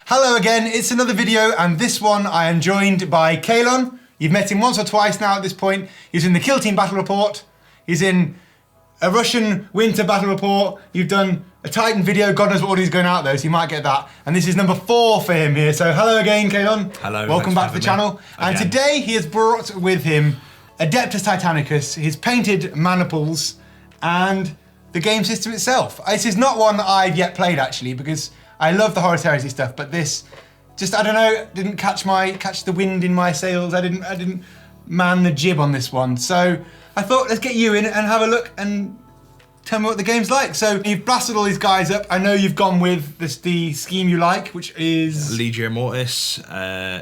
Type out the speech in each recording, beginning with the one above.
Hello again, it's another video, and this one I am joined by Kalon. You've met him once or twice now at this point. He's in the Kill Team Battle Report. He's in a Russian Winter Battle Report. You've done a Titan video, God knows what order he's going out though, so you might get that. And this is number 4 for him here. So hello again, Kalon. Hello. Welcome back to the channel. And today he has brought with him Adeptus Titanicus, his painted maniples, and the game system itself. This is not one that I've yet played actually, because I love the Horus Heresy stuff, but this just, I don't know, didn't catch the wind in my sails. I didn't man the jib on this one. So I thought, let's get you in and have a look and tell me what the game's like. So you've blasted all these guys up. I know you've gone with the scheme you like, which is Legio Mortis.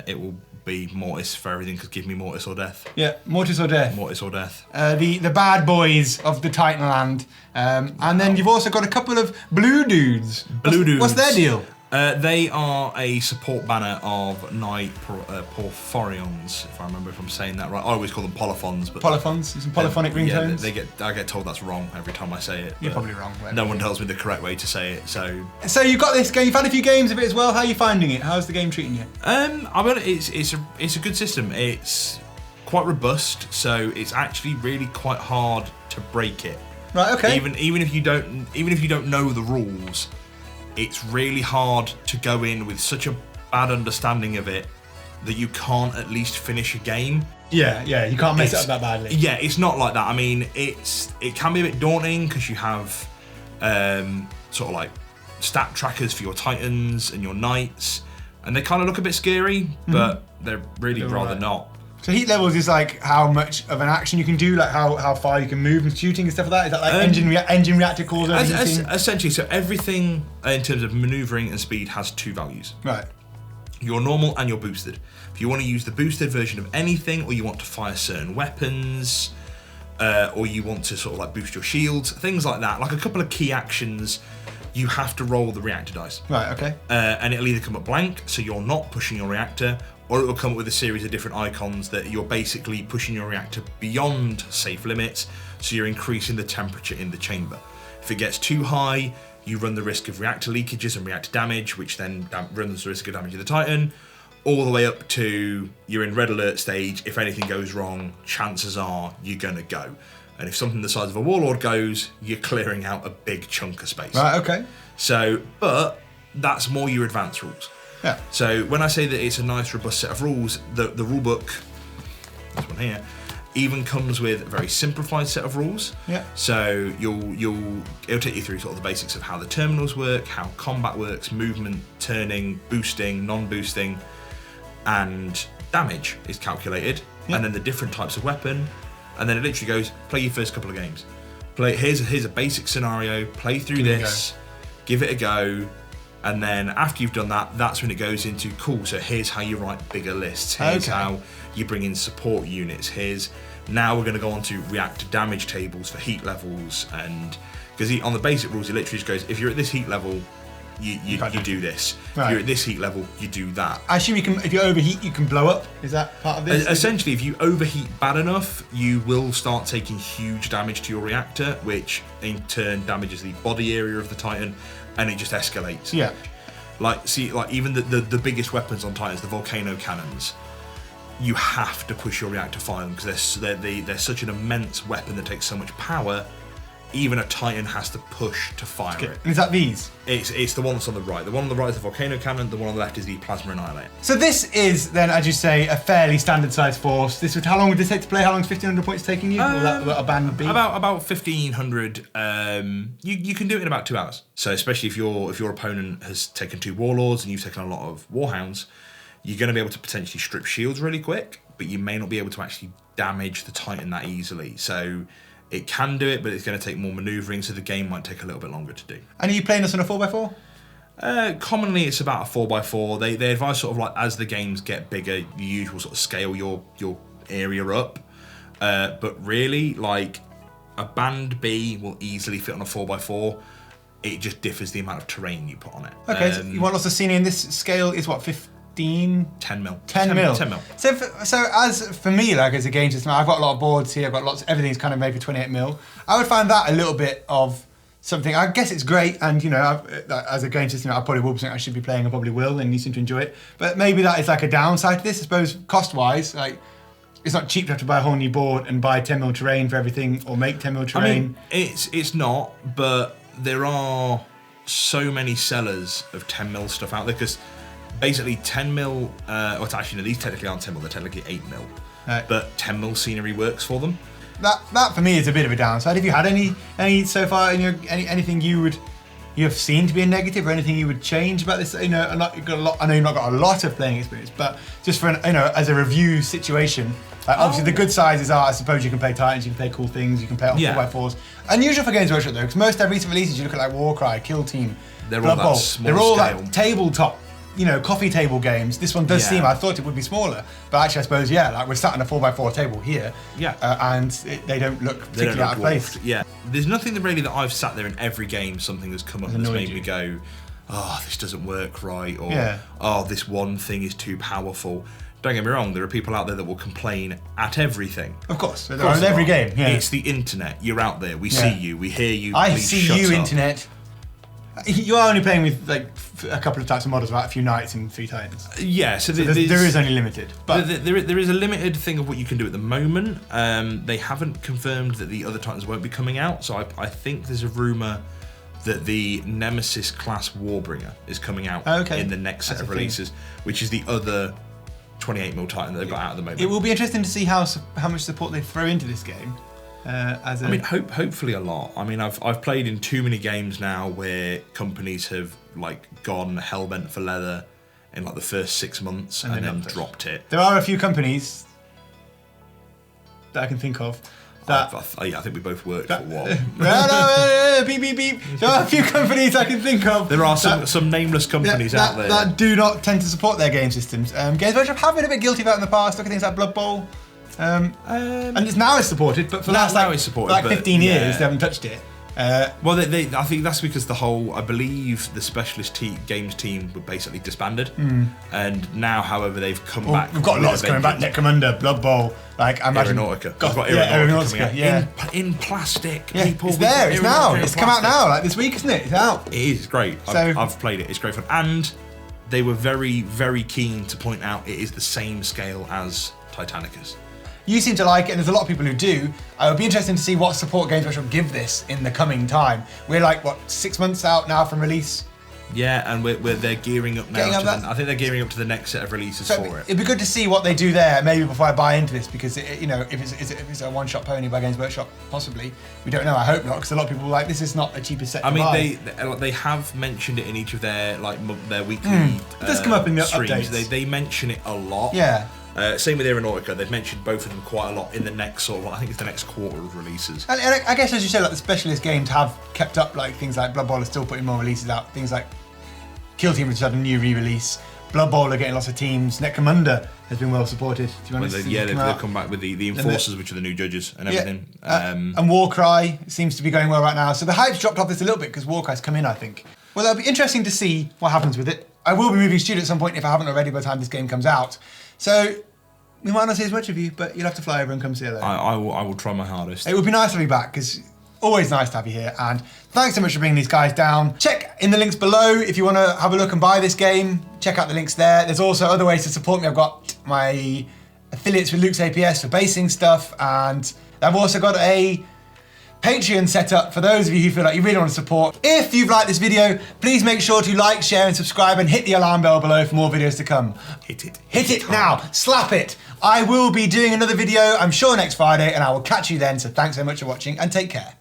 It will be Mortis for everything, because give me Mortis or death. Yeah, Mortis or death. Mortis or death. The bad boys of the Titanland. And then you've also got a couple of blue dudes. What's their deal? They are a support banner of Knight Porphyrions, if I'm saying that right. I always call them Polyphons. But Polyphons? Some polyphonic ringtones? Yeah, I get told that's wrong every time I say it. You're probably wrong. No one tells me the correct way to say it, so... So you've got this game, you've had a few games of it as well. How are you finding it? How's the game treating you? I mean, it's a good system. It's quite robust, so it's actually really quite hard to break it. Right, okay. Even if you don't know the rules, it's really hard to go in with such a bad understanding of it that you can't at least finish a game. Yeah, you can't mess it up that badly. Yeah, it's not like that. I mean, it can be a bit daunting because you have sort of like stat trackers for your Titans and your Knights, and they kind of look a bit scary, but they're really rather not. So heat levels is like how much of an action you can do, like how far you can move and shooting and stuff like that? Is that like engine reactor cores overheating? Essentially, so everything in terms of manoeuvring and speed has 2 values. Right. Your normal and your boosted. If you want to use the boosted version of anything, or you want to fire certain weapons, or you want to sort of like boost your shields, things like that, like a couple of key actions, you have to roll the reactor dice. Right, okay. And it'll either come up blank, so you're not pushing your reactor, or it will come up with a series of different icons that you're basically pushing your reactor beyond safe limits, so you're increasing the temperature in the chamber. If it gets too high, you run the risk of reactor leakages and reactor damage, which then runs the risk of damage to the Titan, all the way up to you're in red alert stage. If anything goes wrong, chances are you're gonna go. And if something the size of a Warlord goes, you're clearing out a big chunk of space. Right, okay. So, but that's more your advanced rules. Yeah. So when I say that it's a nice robust set of rules, the rule book, this one here, even comes with a very simplified set of rules. Yeah. So it'll take you through sort of the basics of how the terminals work, how combat works, movement, turning, boosting, non-boosting, and damage is calculated, and then the different types of weapon, and then it literally goes, play your first couple of games. Here's a basic scenario, play through this, give it a go. And then after you've done that, that's when it goes into, cool, so here's how you write bigger lists. Here's how you bring in support units. Now we're going to go on to reactor damage tables for heat levels. And because on the basic rules, it literally just goes, if you're at this heat level, you do this. Right. If you're at this heat level, you do that. I assume if you overheat, you can blow up. Is that part of this? Essentially, if you overheat bad enough, you will start taking huge damage to your reactor, which in turn damages the body area of the Titan, and it just escalates. Yeah. Like even the biggest weapons on Titans, the volcano cannons, you have to push your reactor fire them, because they're such an immense weapon that takes so much power. Even a Titan has to push to fire it. And is that these? It's the one that's on the right. The one on the right is the volcano cannon. The one on the left is the plasma annihilator. So this is then, as you say, a fairly standard sized force. How long would this take to play? How long is 1,500 points taking you? Will that a band be? About 1,500. You can do it in about 2 hours. So especially if your opponent has taken 2 warlords and you've taken a lot of warhounds, you're going to be able to potentially strip shields really quick, but you may not be able to actually damage the Titan that easily. So it can do it, but it's going to take more manoeuvring, so the game might take a little bit longer to do. And are you playing this on a 4x4? Commonly, it's about a 4x4. They advise sort of like, as the games get bigger, the usual sort of scale your area up. But really, like, a Band B will easily fit on a 4x4. It just differs the amount of terrain you put on it. Okay, so you want us to see in this scale is what, 15? 10 mil. 10 mil. 10 mil. So as for me, like as a game system, I've got a lot of boards here, I've got everything's kind of made for 28 mil. I would find that a little bit of something. I guess it's great, and you know, as a game system, I probably will be something I should be playing. I probably will, and you seem to enjoy it. But maybe that is like a downside to this, I suppose, cost-wise. Like, it's not cheap to have to buy a whole new board and buy 10mm terrain for everything, or make 10mm terrain. I mean, it's not, but there are so many sellers of 10mm stuff out there, because basically 10mm, or actually no, these technically aren't 10mm, they're technically 8mm. Right. But 10mm scenery works for them. That for me is a bit of a downside. Have you had any so far in your anything you have seen to be a negative, or anything you would change about this? You know, I know you've not got a lot of playing experience, but just for as a review situation, like obviously the good sizes are, I suppose you can play Titans, you can play cool things, you can play on 4x4s. Unusual for Games Workshop though, because most their recent releases you look at like Warcry, Kill Team, Blood Bowl, they're all like tabletop, coffee table games. This one does seem, I thought it would be smaller, but actually I suppose, like we're sat on a 4x4 table here, and they don't look particularly out of place. Yeah, there's nothing really that I've sat there in every game, something has come up that's made me go, oh, this doesn't work right, or oh, this one thing is too powerful. Don't get me wrong, there are people out there that will complain at everything. Of course, in every game. Yeah. It's the internet, you're out there, we see you, we hear you, I see you, internet. You are only playing with like a couple of types of models, right? A few Knights and 3 Titans. Yeah, so there is only limited. But there is a limited thing of what you can do at the moment. They haven't confirmed that the other Titans won't be coming out, so I think there's a rumour that the Nemesis class Warbringer is coming out in the next set of releases, which is the other 28mm Titan that they've got out at the moment. It will be interesting to see how much support they throw into this game. Hopefully a lot. I mean, I've played in too many games now where companies have like gone hellbent for leather in like the first 6 months and then dropped it. There are a few companies that I can think of. I think we both worked for one. Beep, beep, beep. There are a few companies I can think of. There are some nameless companies out there that do not tend to support their game systems. Games Workshop have been a bit guilty about it in the past. Look at things like Blood Bowl. And now it's supported, but for the last 15 years they haven't touched it. Well, I think that's because I believe the specialist games team were basically disbanded, and now, however, they've come back. We've got lots coming back: Necromunda, Blood Bowl, like I imagine. Aeronautica. Aeronautica coming out in plastic. Yeah, people. It's there. It's now. It's come out now, like this week, isn't it? It's out. It is great. I've played it. It's great fun, and they were very, very keen to point out it is the same scale as Titanicus. You seem to like it, and there's a lot of people who do. It would be interesting to see what support Games Workshop give this in the coming time. We're like, 6 months out now from release? Yeah, and they're gearing up now. I think they're gearing up to the next set of releases for it. It'd be good to see what they do there, maybe before I buy into this, because if it's a one-shot pony by Games Workshop, possibly. We don't know. I hope not, because a lot of people are like, this is not the cheapest set to buy. They have mentioned it in each of their their weekly. It does come up in the streams. updates. They mention it a lot. Yeah. Same with Aeronautica, they've mentioned both of them quite a lot in the next I think it's the next quarter of releases. And I guess, as you said, like the specialist games have kept up, like things like Blood Bowl are still putting more releases out, things like Kill Team, which has had a new re-release, Blood Bowl are getting lots of teams, Necromunda has been well supported, to be honest. They've come back with the Enforcers, which are the new judges and everything. And Warcry seems to be going well right now, so the hype's dropped off this a little bit because Warcry's come in, I think. Well, it'll be interesting to see what happens with it. I will be moving studio at some point if I haven't already by the time this game comes out. So we might not see as much of you, but you'll have to fly over and come see it later. I will try my hardest. It would be nice to be back, because always nice to have you here. And thanks so much for bringing these guys down. Check in the links below if you want to have a look and buy this game. Check out the links there. There's also other ways to support me. I've got my affiliates with Luke's APS for basing stuff, and I've also got a Patreon set up for those of you who feel like you really want to support. If you've liked this video, please make sure to like, share and subscribe, and hit the alarm bell below for more videos to come. Hit it. Hit it now. Slap it. I will be doing another video, I'm sure, next Friday, and I will catch you then. So thanks so much for watching, and take care.